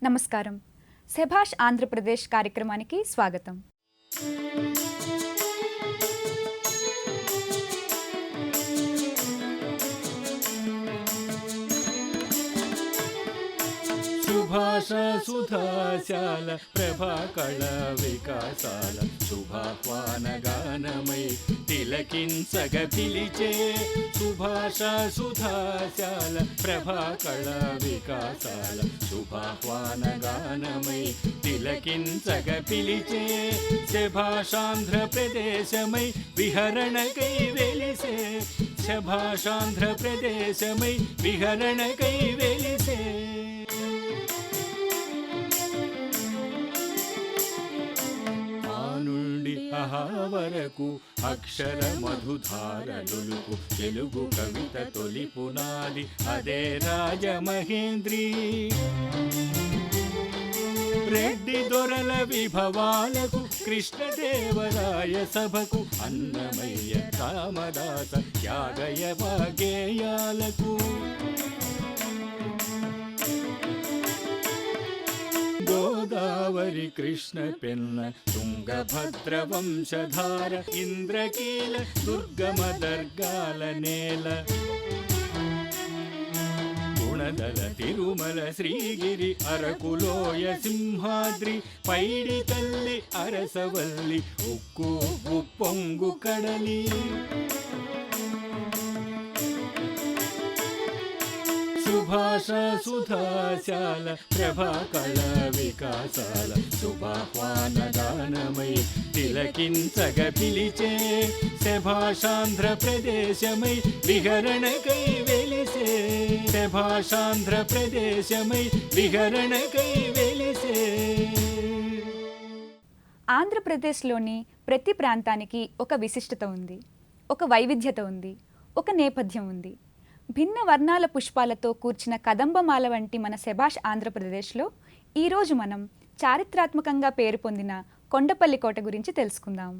నమస్కారం. శభాష్ ఆంధ్రప్రదేశ్ కార్యక్రమానికి స్వాగతం. సుభాష సుధాశాల ప్రభాకళ వికాసాల శుభాహ్వాన గానమై తిలకించగ పిలిచే సుభాష సుధాశాల ప్రభాకళ వికాసాల శుభాహ్వాన గానమై తిలకించగ పిలిచే శభాషాంధ్రప్రదేశమై విహరణకై వెలిసే శభాషాంధ్రప్రదేశమై విహరణకై వెలిసే వరకు అక్షర మధుధారలుకు తెలుగు కవిత తొలి పునాది అదే రాజమహేంద్రి. రెడ్డి దొరల విభవాలకు కృష్ణదేవరాయ సభకు అన్నమయ్య రామదాస త్యాగయ వాగేయాలకు గోదావరి కృష్ణ పెన్న తుంగభద్ర వంశధార ఇంద్రకీల దుర్గమ దర్గాల నేల గుణదల తిరుమల శ్రీగిరి అరకులోయ సింహాద్రి పైడి తల్లి అరసవల్లి ఉక్కు ఉప్పొంగు కడలి సుభాష సుధాశాల ప్రభాకళ వికాసాల శుభాహ్వాన గానమై తిలకించగ పిలిచే శభాషాంధ్రప్రదేశమై విహరణకై వెలిసే శభాషాంధ్రప్రదేశమై విహరణకై వెలిసే. ఆంధ్రప్రదేశ్లోని ప్రతి ప్రాంతానికి ఒక విశిష్టత ఉంది, ఒక వైవిధ్యత ఉంది, ఒక నేపథ్యం ఉంది. భిన్న వర్ణాల పుష్పాలతో కూర్చిన కదంబమాల వంటి మన శభాష్ ఆంధ్రప్రదేశ్లో ఈరోజు మనం చారిత్రాత్మకంగా పేరు పొందిన కొండపల్లి కోట గురించి తెలుసుకుందాం.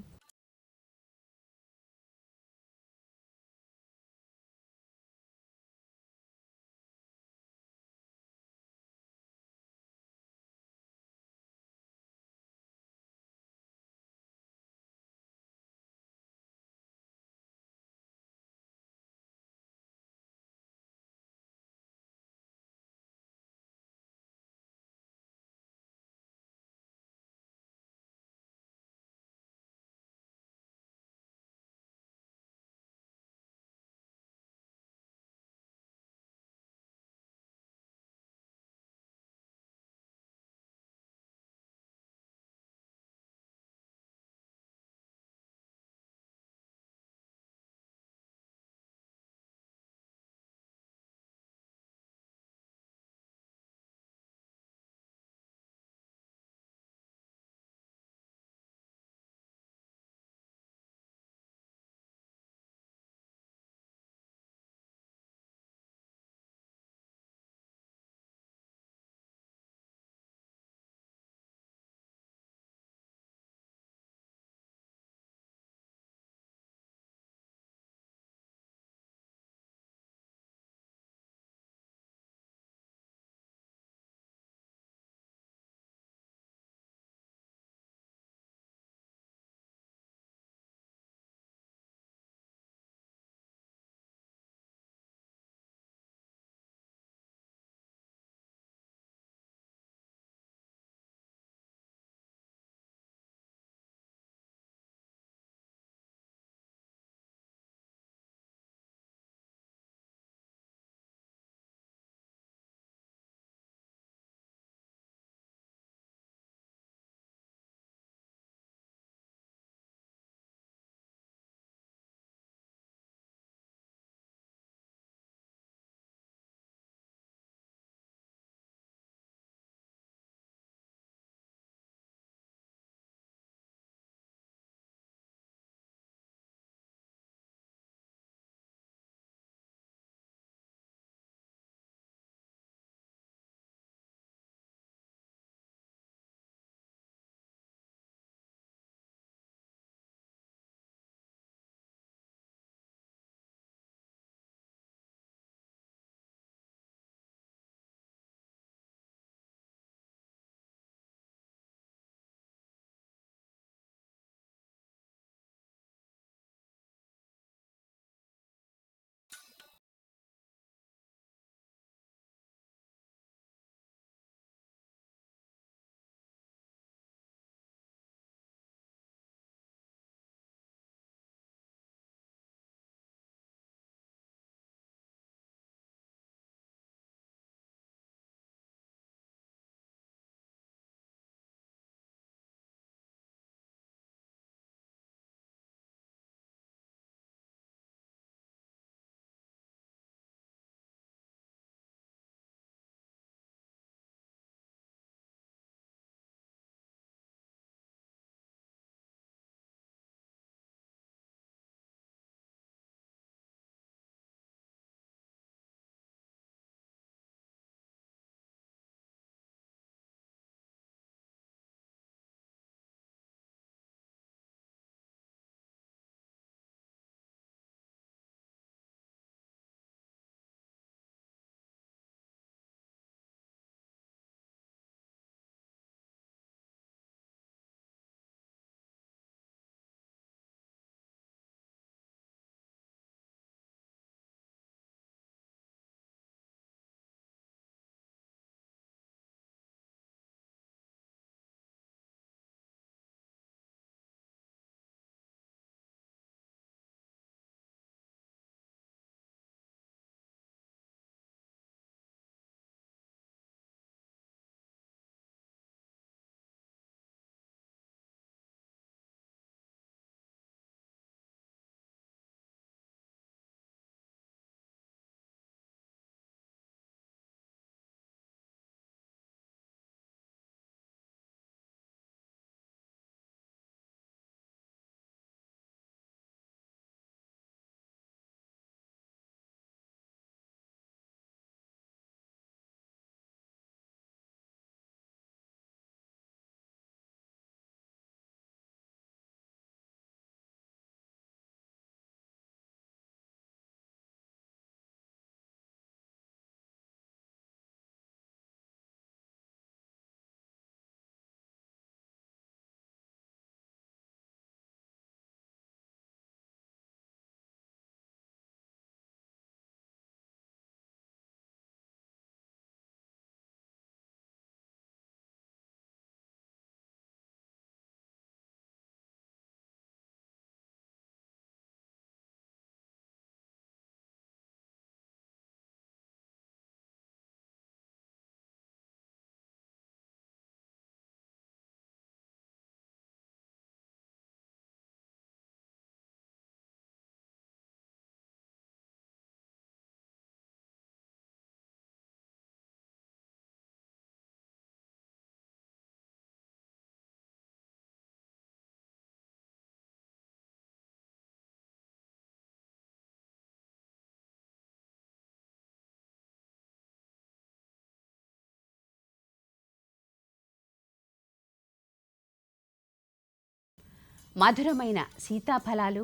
మధురమైన సీతాఫలాలు,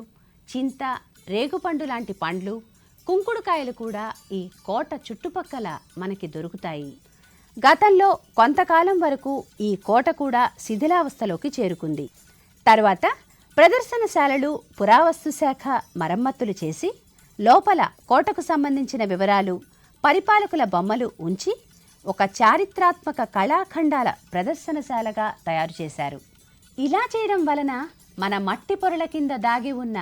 చింత, రేగుపండు లాంటి పండ్లు, కుంకుడుకాయలు కూడా ఈ కోట చుట్టుపక్కల మనకి దొరుకుతాయి. గతంలో కొంతకాలం వరకు ఈ కోట కూడా శిథిలావస్థలోకి చేరుకుంది. తర్వాత ప్రదర్శనశాలలు, పురావస్తు శాఖ మరమ్మతులు చేసి లోపల కోటకు సంబంధించిన వివరాలు, పరిపాలకుల బొమ్మలు ఉంచి ఒక చారిత్రాత్మక కళాఖండాల ప్రదర్శనశాలగా తయారు చేశారు. ఇలా చేయడం వలన మన మట్టి పొరల కింద దాగి ఉన్న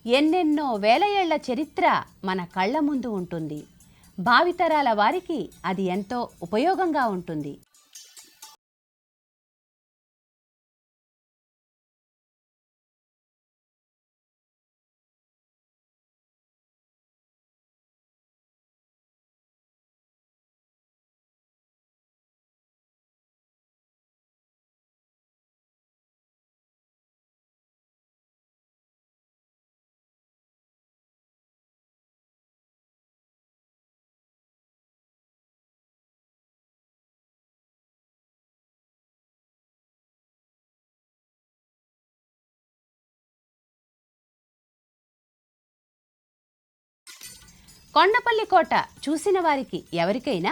ఎన్నెన్నో వేల ఏళ్ల చరిత్ర మన కళ్ళ ముందు ఉంటుంది. భావితరాల వారికి అది ఎంతో ఉపయోగంగా ఉంటుంది. కొండపల్లి కోట చూసిన వారికి ఎవరికైనా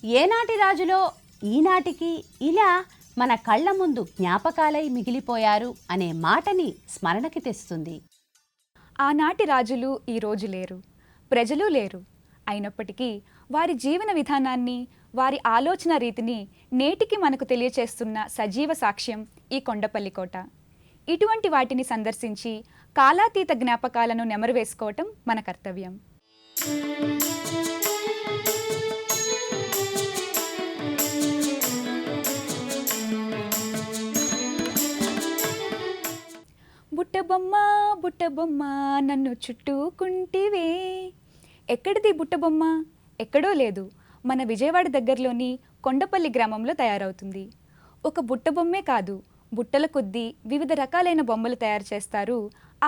ఏనాటి రాజులో ఈనాటికి ఇలా మన కళ్ళ ముందు జ్ఞాపకాలై మిగిలిపోయారు అనే మాటని స్మరణకి తెస్తుంది. ఆనాటి రాజులు ఈ రోజు లేరు, ప్రజలు లేరు. అయినప్పటికీ వారి జీవన విధానాన్ని, వారి ఆలోచన రీతిని నేటికి మనకు తెలియచేస్తున్న సజీవ సాక్ష్యం ఈ కొండపల్లి కోట. ఇటువంటి వాటిని సందర్శించి కాలాతీత జ్ఞాపకాలను నెమరువేసుకోవటం మన కర్తవ్యం. బుట్టబొమ్మ బుట్టబొమ్మ నన్ను చుట్టుకుంటివే. ఎక్కడిది బుట్టబొమ్మ? ఎక్కడో లేదు, మన విజయవాడ దగ్గరలోని కొండపల్లి గ్రామంలో తయారవుతుంది. ఒక బుట్టబొమ్మే కాదు, బుట్టల కొద్దీ వివిధ రకాలైన బొమ్మలు తయారు చేస్తారు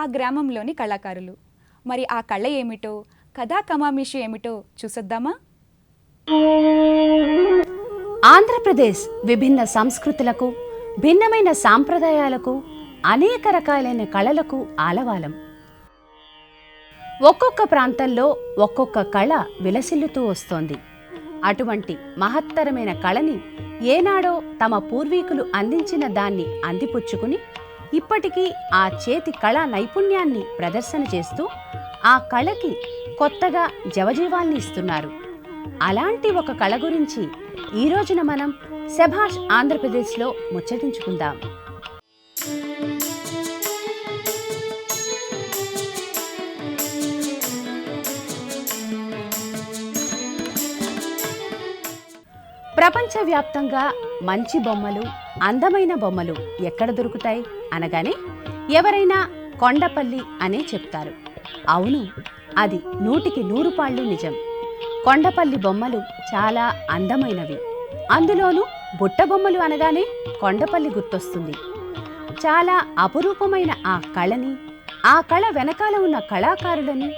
ఆ గ్రామంలోని కళాకారులు. మరి ఆ కళ ఏమిటో, కథా కమామిషు ఏమిటో చూసొద్దామా? ఆంధ్రప్రదేశ్ విభిన్న సంస్కృతులకు, భిన్నమైన సాంప్రదాయాలకు, అనేక రకాలైన కళలకు ఆలవాలం. ఒక్కొక్క ప్రాంతంలో ఒక్కొక్క కళ విలసిల్లుతూ వస్తోంది. అటువంటి మహత్తరమైన కళని ఏనాడో తమ పూర్వీకులు అందించిన దాన్ని అందిపుచ్చుకుని ఇప్పటికీ ఆ చేతి కళా నైపుణ్యాన్ని ప్రదర్శన చేస్తూ ఆ కళకి కొత్తగా జవజీవాల్ని ఇస్తున్నారు. అలాంటి ఒక కళ గురించి ఈ రోజున మనం శభాష్ ఆంధ్రప్రదేశ్లో ముచ్చటించుకుందాం. ప్రపంచవ్యాప్తంగా మంచి బొమ్మలు, అందమైన బొమ్మలు ఎక్కడ దొరుకుతాయి అనగానే ఎవరైనా కొండపల్లి అనే చెప్తారు. అవును, అది 100కి 100 పాళ్ళు నిజం. కొండపల్లి బొమ్మలు చాలా అందమైనవి. అందులోనూ బుట్టబొమ్మలు అనగానే కొండపల్లి గుర్తొస్తుంది. చాలా అపురూపమైన ఆ కళని, ఆ కళ వెనకాల ఉన్న కళాకారులని,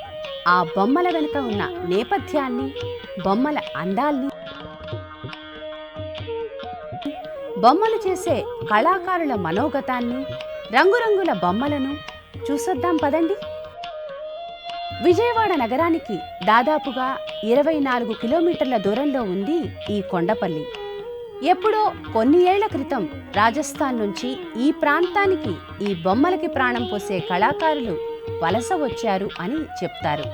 ఆ బొమ్మల వెనుక ఉన్న నేపథ్యాన్ని, బొమ్మల అందాల్ని, బొమ్మలు చేసే కళాకారుల మనోగతాన్ని, రంగురంగుల బొమ్మలను చూసొద్దాం పదండి. విజయవాడ నగరానికి దాదాపుగా 24 కిలోమీటర్ల దూరంలో ఉంది ఈ కొండపల్లి. ఎప్పుడో కొన్ని ఏళ్ల క్రితం రాజస్థాన్ నుంచి ఈ ప్రాంతానికి ఈ బొమ్మలకి ప్రాణం పోసే కళాకారులు వలస వచ్చారు అని చెప్తారు.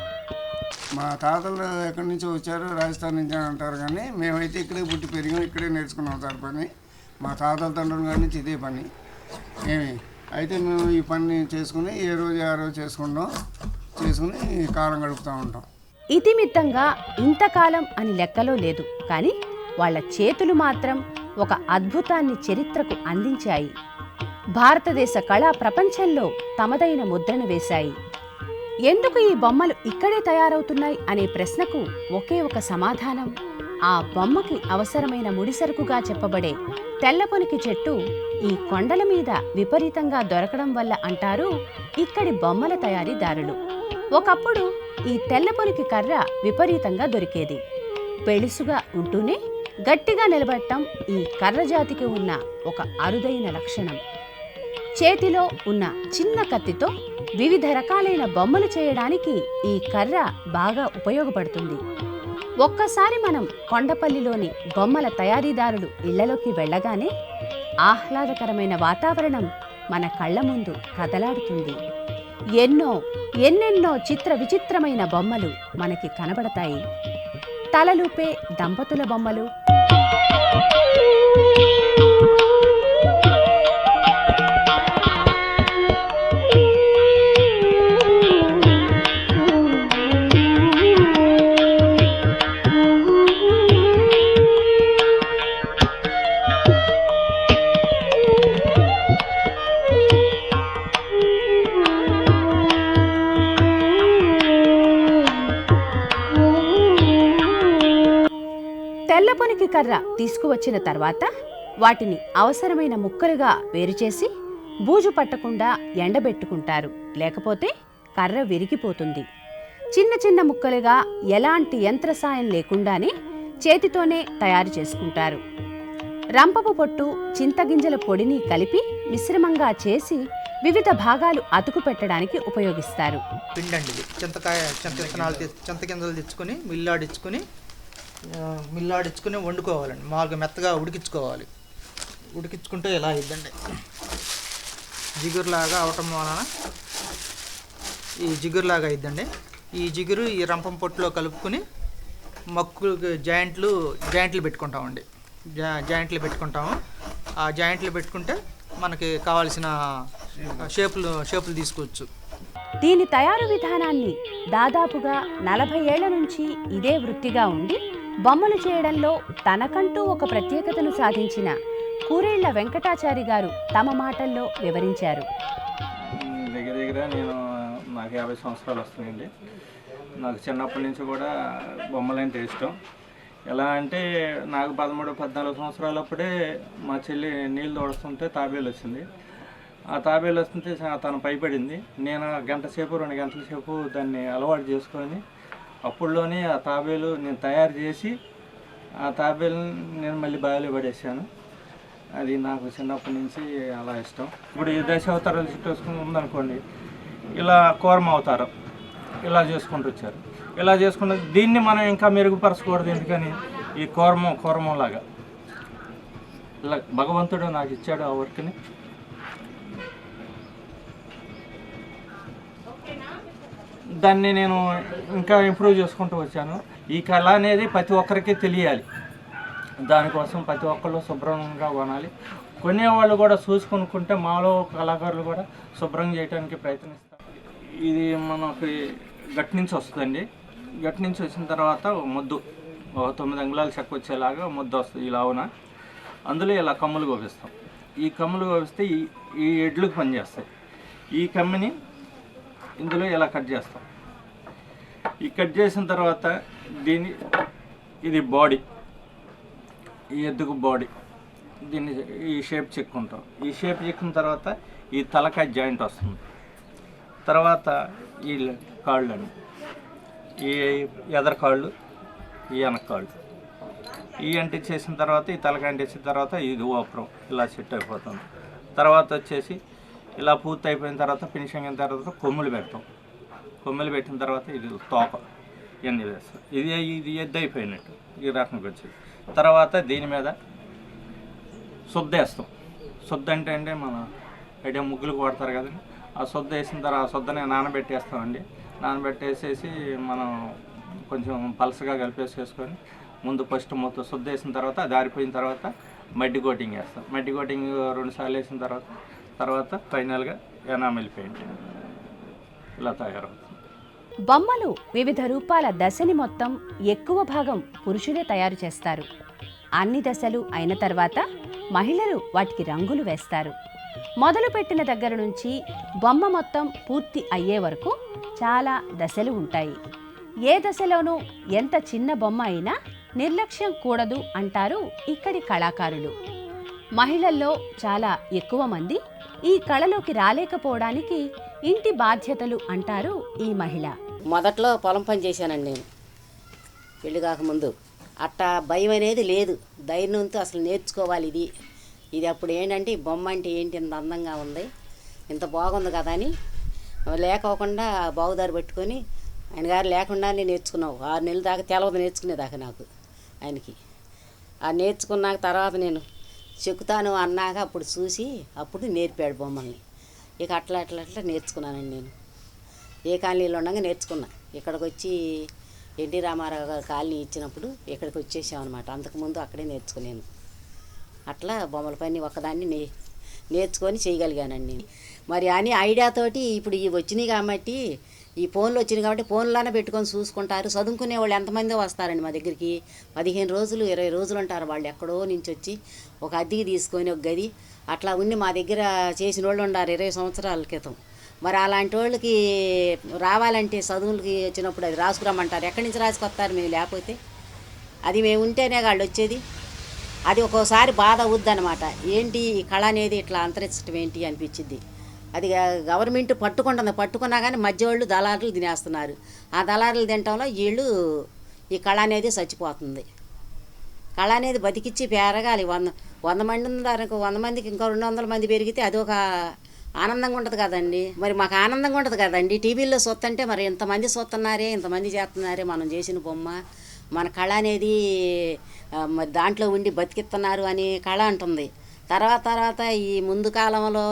మా తాతలు ఎక్కడి నుంచో వచ్చారు, రాజస్థాన్ నుంచి అని అంటారు. కానీ మేమైతే ఇక్కడే పుట్టి పెరిగాం, ఇక్కడే నేర్చుకున్నాం సార్ పని. మా తాతల తండ్రుల కాడి నుంచి ఇదే పని. అయితే మేము ఈ పని చేసుకుని ఏ రోజు ఆ రోజు చేసుకుని కాలం గడుపుతూ ఉంటాం. ఇతిమిత్తంగా ఇంతకాలం అని లెక్కలో లేదు, కానీ వాళ్ళ చేతులు మాత్రం ఒక అద్భుతాన్ని చరిత్రకు అందించాయి. భారతదేశ కళా ప్రపంచంలో తమదైన ముద్రను వేశాయి. ఎందుకు ఈ బొమ్మలు ఇక్కడే తయారవుతున్నాయి అనే ప్రశ్నకు ఒకే ఒక సమాధానం. ఆ బొమ్మకి అవసరమైన ముడిసరుకుగా చెప్పబడే తెల్లపొనికి చెట్టు ఈ కొండల మీద విపరీతంగా దొరకడం వల్ల అంటారు ఇక్కడి బొమ్మల తయారీదారులు. ఒకప్పుడు ఈ తెల్లపొనికి కర్ర విపరీతంగా దొరికేది. పెళుసుగా ఉంటూనే గట్టిగా నిలబడటం ఈ కర్ర జాతికి ఉన్న ఒక అరుదైన లక్షణం. చేతిలో ఉన్న చిన్న కత్తితో వివిధ రకాలైన బొమ్మలు చేయడానికి ఈ కర్ర బాగా ఉపయోగపడుతుంది. ఒక్కసారి మనం కొండపల్లిలోని బొమ్మల తయారీదారులు ఇళ్లలోకి వెళ్ళగానే ఆహ్లాదకరమైన వాతావరణం మన కళ్ళ ముందు కదలాడుతుంది. ఎన్నెన్నో చిత్ర విచిత్రమైన బొమ్మలు మనకి కనబడతాయి. తలలూపే దంపతుల బొమ్మలు, తెల్లపొనికి కర్ర తీసుకువచ్చిన తర్వాత వాటిని అవసరమైన ముక్కలుగా వేరుచేసి బూజు పట్టకుండా ఎండబెట్టుకుంటారు. లేకపోతే కర్ర విరిగిపోతుంది. చిన్న చిన్న ముక్కలుగా ఎలాంటి యంత్ర సాయం లేకుండానే చేతితోనే తయారు చేసుకుంటారు. రంపపు పొట్టు, చింతగింజల పొడిని కలిపి మిశ్రమంగా చేసి వివిధ భాగాలు అతుకు పెట్టడానికి ఉపయోగిస్తారు. పిండి అండి ఇది. చింతగింజలు తెచ్చుకొని మిల్లాడించుకొని వండుకోవాలండి. మామూలుగా మెత్తగా ఉడికించుకుంటే ఇలా ఇద్దండి. జిగురులాగా అవటం వలన ఈ జిగురులాగా ఇద్దండి. ఈ జిగురు ఈ రంపం పొట్టులో కలుపుకొని మక్కులు జాయింట్లు పెట్టుకుంటామండి. జాయింట్లు పెట్టుకుంటాము. ఆ జాయింట్లు పెట్టుకుంటే మనకి కావాల్సిన షేపులు తీసుకోవచ్చు. దీని తయారు విధానాన్ని దాదాపుగా 40 ఏళ్ల నుంచి ఇదే వృత్తిగా ఉండి బొమ్మలు చేయడంలో తనకంటూ ఒక ప్రత్యేకతను సాధించిన కూరేళ్ల వెంకటాచారి గారు తమ మాటల్లో వివరించారు. దగ్గర నాకు 50 సంవత్సరాలు వస్తున్నాయండి. నాకు చిన్నప్పటి నుంచి కూడా బొమ్మలంటే ఇష్టం. ఎలా అంటే నాకు 13-14 సంవత్సరాలప్పుడే మా చెల్లి నీళ్ళు తోడుస్తుంటే తాబేలు వచ్చింది. ఆ తాబేలు వస్తుంటే తను భయపడింది. నేను 1 గంట సేపు 2 గంటల సేపు దాన్ని అలవాటు చేసుకొని అప్పుడులోనే ఆ తాబేలు నేను తయారు చేసి ఆ తాబేలు నేను మళ్ళీ బావిలో పడేసాను. అది నాకు చిన్నప్పటి నుంచి అలా ఇష్టం. ఇప్పుడు ఈ దశావతారాలు చుట్టేసుకుని ఉందనుకోండి, ఇలా కూర్మ అవతారం ఇలా చేసుకుంటూ వచ్చారు. ఇలా చేసుకుంటే దీన్ని మనం ఇంకా మెరుగుపరచకూడదు. ఎందుకని ఈ కూర్మంలాగా ఇలా భగవంతుడు నాకు ఇచ్చాడు ఆ వర్క్ని. దాన్ని నేను ఇంకా ఇంప్రూవ్ చేసుకుంటూ వచ్చాను. ఈ కళ అనేది ప్రతి ఒక్కరికి తెలియాలి. దానికోసం ప్రతి ఒక్కళ్ళు శుభ్రంగా కొనాలి. కొనేవాళ్ళు కూడా చూసుకొనుకుంటే మాలో కళాకారులు కూడా శుభ్రం చేయడానికి ప్రయత్నిస్తారు. ఇది మనకి గట్టి నుంచి వస్తుందండి. గట్టి నుంచి వచ్చిన తర్వాత ముద్దు 9 అంగుళాల చెక్క వచ్చేలాగా ముద్ద వస్తుంది ఇలా అవునా. అందులో ఇలా కమ్ములు కోపిస్తాం. ఈ కమ్ములు కోపిస్తే ఈ ఎడ్లకు పనిచేస్తాయి. ఈ కమ్మిని ఇందులో ఇలా కట్ చేస్తాం. ఈ కట్ చేసిన తర్వాత ఇది బాడీ, ఈ ఎద్దుకు బాడీ. దీన్ని ఈ షేప్ చెక్కుంటాం. ఈ షేప్ చెక్కిన తర్వాత ఈ తలకాయ జాయింట్ వస్తుంది. తర్వాత ఈ కాళ్ళు అండి, ఈ ఎదర కాళ్ళు, ఈ వెనక కాళ్ళు, ఈ అంటించేసిన తర్వాత ఈ తలకాయ అంటించిన తర్వాత ఇది ఓపరం ఇలా సెట్ అయిపోతుంది. తర్వాత వచ్చేసి ఇలా పూర్తి అయిపోయిన తర్వాత ఫినిషింగ్ అయిన తర్వాత కొమ్ములు పెడతాం. కొమ్ములు పెట్టిన తర్వాత ఇది తోక ఇవన్నీ వేస్తాం. ఇది ఎద్దు అయిపోయినట్టు ఈ రకంగా వచ్చేది. తర్వాత దీని మీద శుద్ధ వేస్తాం. శుద్ధ అంటే మన ఐడియా ముగ్గులకు వాడతారు కదండి. ఆ శుద్ధ వేసిన తర్వాత ఆ శుద్ధని నానబెట్టేస్తామండి. నానబెట్టేసేసి మనం కొంచెం పలసగా కలిపేసేసుకొని ముందు ఫస్ట్ మొత్తం శుద్ధ వేసిన తర్వాత అది ఆరిపోయిన తర్వాత మడ్డి కోటింగ్ వేస్తాం. మడ్డి కోటింగ్ 2 సార్లు వేసిన తర్వాత ఫైనల్గా ఎనామిల్ పెయింట్ ఇలా తయారవుతుంది. బొమ్మలు వివిధ రూపాల దశని మొత్తం ఎక్కువ భాగం పురుషులే తయారు చేస్తారు. అన్ని దశలు అయిన తర్వాత మహిళలు వాటికి రంగులు వేస్తారు. మొదలుపెట్టిన దగ్గర నుంచి బొమ్మ మొత్తం పూర్తి అయ్యే వరకు చాలా దశలు ఉంటాయి. ఏ దశలోనూ ఎంత చిన్న బొమ్మ అయినా నిర్లక్ష్యం కూడదు అంటారు ఇక్కడి కళాకారులు. మహిళల్లో చాలా ఎక్కువ మంది ఈ కళలోకి రాలేకపోవడానికి ఇంటి బాధ్యతలు అంటారు ఈ మహిళ. మొదట్లో పొలం పని చేశానండి నేను పెళ్లి కాకముందు. అట్టా భయం అనేది లేదు. ధైర్యంతో అసలు నేర్చుకోవాలి ఇది ఇది అప్పుడు ఏంటంటే ఈ బొమ్మ అంటే ఏంటి ఇంత అందంగా ఉంది, ఇంత బాగుంది కదా అని లేకోకుండా బావుదారి పెట్టుకొని ఆయన గారు లేకుండానే నేర్చుకున్నావు. 6 నెలల దాకా తెలవదు నేర్చుకునేదాకా నాకు ఆయనకి. ఆ నేర్చుకున్నాక తర్వాత నేను చెక్కుతాను అన్నాక అప్పుడు చూసి అప్పుడు నేర్పాడు బొమ్మల్ని. ఇక అట్లా అట్లా అట్లా నేర్చుకున్నానండి నేను. ఏ కాలనీలో ఉండగా నేర్చుకున్నా. ఇక్కడికి వచ్చి ఎన్టీ రామారావు గారు కాలనీ ఇచ్చినప్పుడు ఇక్కడికి వచ్చేసామన్నమాట. అంతకుముందు అక్కడే నేర్చుకున్నాను. అట్లా బొమ్మల పని ఒకదాన్ని నేర్చుకొని చేయగలిగానండి. మరి అని ఐడియాతోటి ఇప్పుడు ఇవి వచ్చినాయి కాబట్టి, ఈ ఫోన్లు వచ్చినాయి కాబట్టి ఫోన్లోనే పెట్టుకొని చూసుకుంటారు. చదువుకునే వాళ్ళు ఎంతమంది వస్తారండి మా దగ్గరికి. 15 రోజులు 20 రోజులు ఉంటారు వాళ్ళు. ఎక్కడో నుంచి వచ్చి ఒక అద్దెకి తీసుకొని ఒక గది అట్లా ఉండి మా దగ్గర చేసిన వాళ్ళు ఉన్నారు 20 సంవత్సరాల క్రితం. మరి అలాంటి వాళ్ళకి రావాలంటే చదువులకి వచ్చినప్పుడు అది రాసుకురమ్మంటారు. ఎక్కడి నుంచి రాసుకొస్తారు మేము లేకపోతే? అది మేము ఉంటేనే వాళ్ళు వచ్చేది. అది ఒక్కోసారి బాధ అవుద్దనమాట. ఏంటి ఈ కళ అనేది ఇట్లా అంతరించడం ఏంటి అనిపించింది. అది గవర్నమెంట్ పట్టుకున్నా కానీ మధ్య వాళ్ళు దళారులు తినేస్తున్నారు. ఆ దళారులు తినటంలో వీళ్ళు ఈ కళ అనేది చచ్చిపోతుంది. కళ అనేది బతికిచ్చి పెరగాలి. 100 మంది ఉన్నారు, 100 మందికి ఇంకో 200 మంది పెరిగితే అదొక ఆనందంగా ఉంటుంది కదండి. మరి మాకు ఆనందంగా ఉంటుంది కదండి. టీవీల్లో చూస్తుంటే మరి ఇంతమంది చూస్తున్నారే, ఇంతమంది చేస్తున్నారే మనం చేసిన బొమ్మ, మన కళ అనేది మరి దాంట్లో ఉండి బతికిస్తున్నారు అని కళ అంటుంది. తర్వాత ఈ ముందు కాలంలో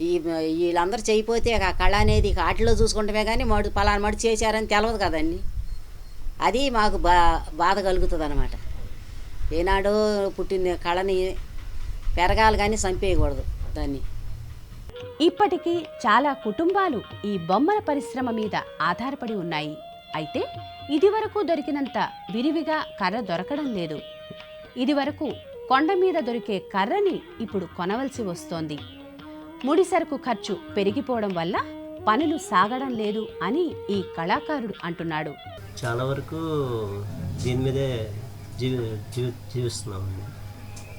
వీళ్ళందరూ చేయిపోతే ఆ కళ అనేది వాటిలో చూసుకుంటమే కానీ పలానా మడి చేశారని తెలవదు కదండి. అది మాకు బాధ కలుగుతుంది అన్నమాట. ఏనాడో పుట్టిన కళని పెరగాలి కానీ చంపేయకూడదు దాన్ని. ఇప్పటికీ చాలా కుటుంబాలు ఈ బొమ్మల పరిశ్రమ మీద ఆధారపడి ఉన్నాయి. అయితే ఇదివరకు దొరికినంత విరివిగా కర్ర దొరకడం లేదు. ఇదివరకు కొండ మీద దొరికే కర్రని ఇప్పుడు కొనవలసి వస్తోంది. ముడిసరుకు ఖర్చు పెరిగిపోవడం వల్ల పనులు సాగడం లేదు అని ఈ కళాకారుడు అంటున్నాడు. చాలా వరకు దీని మీదే జీవిస్తున్నామండి.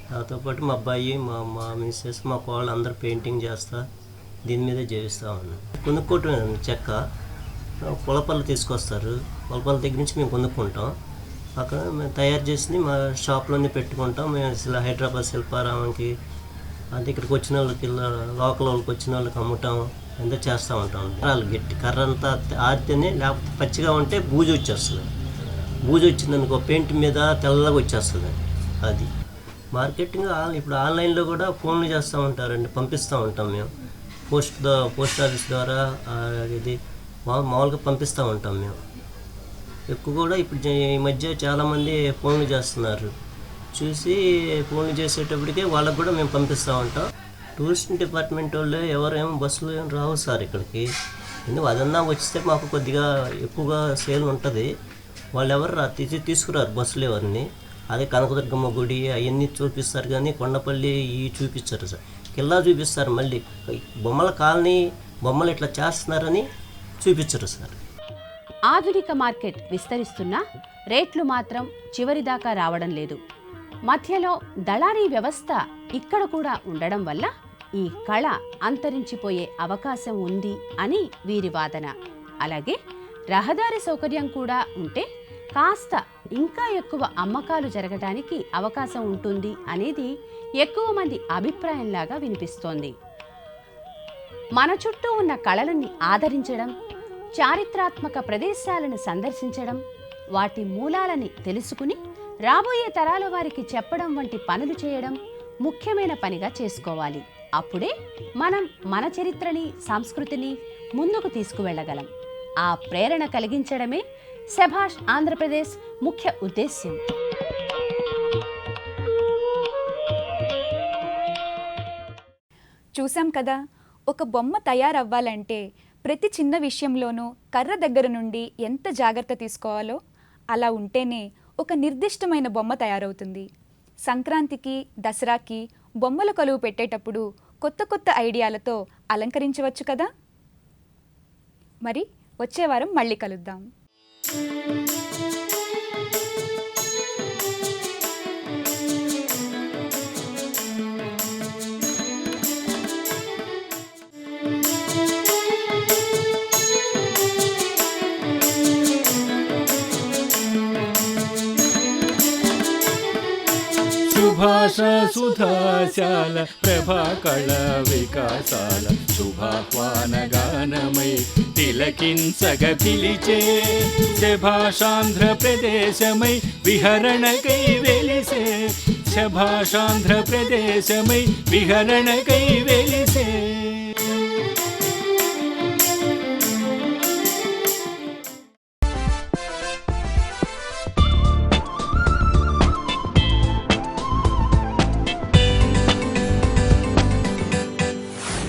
దాంతోపాటు మా అబ్బాయి, మా మిస్సెస్, మా కోళ్ళు అందరూ పెయింటింగ్ చేస్తా దీని మీదే జీవిస్తామండి. కొనుక్కోవటం చెక్క పొలపల్లి తీసుకొస్తారు. పొలపల్లి దగ్గర నుంచి మేము కొనుక్కుంటాం. అక్కడ మేము తయారు చేసి మా షాప్లోనే పెట్టుకుంటాం. మేము హైదరాబాద్ శిల్పారామంకి అంటే ఇక్కడికి వచ్చిన వాళ్ళకి, లోకల్ వాళ్ళకి వచ్చిన వాళ్ళకి అమ్ముతాం. ఎంత చేస్తూ ఉంటాం. కర్రలు గట్టి కర్ర అంతా ఆరితేనే, లేకపోతే పచ్చిగా ఉంటే బూజు వచ్చేస్తుంది. బూజు వచ్చిందనుకో పెయింట్ మీద తెల్లగా వచ్చేస్తుంది. అది మార్కెటింగ్ ఇప్పుడు ఆన్లైన్లో కూడా ఫోన్లు చేస్తూ ఉంటారండి, పంపిస్తూ ఉంటాం మేము. పోస్ట్ ఆఫీస్ ద్వారా ఇది మామూలుగా పంపిస్తూ ఉంటాం మేము. ఎక్కువ కూడా ఇప్పుడు ఈ మధ్య చాలామంది ఫోన్లు చేస్తున్నారు. చూసి ఫోన్లు చేసేటప్పటికే వాళ్ళకు కూడా మేము పంపిస్తూ ఉంటాం. టూరిస్ట్ డిపార్ట్మెంట్ వాళ్ళు ఎవరేమో బస్సులు ఏం రావు సార్ ఇక్కడికి. ఎందుకు అదన్నా వచ్చితే మాకు కొద్దిగా ఎక్కువగా సేల్ ఉంటుంది. వాళ్ళు ఎవరు తీసుకురారు బస్సులు ఎవరిని. అదే కనకదుర్గమ్మ గుడి అవన్నీ చూపిస్తారు కానీ కొండపల్లి ఇవి చూపించారు సార్. కిల్లా చూపిస్తారు, మళ్ళీ బొమ్మల కాలనీ బొమ్మలు ఇట్లా చేస్తున్నారని చూపించరు సార్. ఆధునిక మార్కెట్ విస్తరిస్తున్నా రేట్లు మాత్రం చివరిదాకా రావడం లేదు. మధ్యలో దళారీ వ్యవస్థ ఇక్కడ కూడా ఉండడం వల్ల ఈ కళ అంతరించిపోయే అవకాశం ఉంది అని వీరి వాదన. అలాగే రహదారి సౌకర్యం కూడా ఉంటే కాస్త ఇంకా ఎక్కువ అమ్మకాలు జరగడానికి అవకాశం ఉంటుంది అనేది ఎక్కువ మంది అభిప్రాయంలాగా వినిపిస్తోంది. మన చుట్టూ ఉన్న కళలని ఆదరించడం, చారిత్రాత్మక ప్రదేశాలను సందర్శించడం, వాటి మూలాలని తెలుసుకుని రాబోయే తరాల వారికి చెప్పడం వంటి పనులు చేయడం ముఖ్యమైన పనిగా చేసుకోవాలి. అప్పుడే మనం మన చరిత్రని, సంస్కృతిని ముందుకు తీసుకువెళ్ళగలం. ఆ ప్రేరణ కలిగించడమే శభాష్ ఆంధ్రప్రదేశ్ ముఖ్య ఉద్దేశ్యం. చూసాం కదా, ఒక బొమ్మ తయారవ్వాలంటే ప్రతి చిన్న విషయంలోనూ కర్ర దగ్గర నుండి ఎంత జాగ్రత్త తీసుకోవాలో అలా ఉంటేనే ఒక నిర్దిష్టమైన బొమ్మ తయారవుతుంది. సంక్రాంతికి, దసరాకి బొమ్మల కొలువు పెట్టేటప్పుడు కొత్త కొత్త ఐడియాలతో అలంకరించవచ్చు కదా. మరి వచ్చే వారం మళ్ళీ కలుద్దాం. శుభా సుభాష సుధాశాల ప్రభాకళ వికాసాల శుభాహ్వాన గానమై తిలకించగ పిలిచే శభాషాంధ్రప్రదేశమై విహరణకై వెలిసే శభాషాంధ్రప్రదేశమై విహరణకై వెలిసే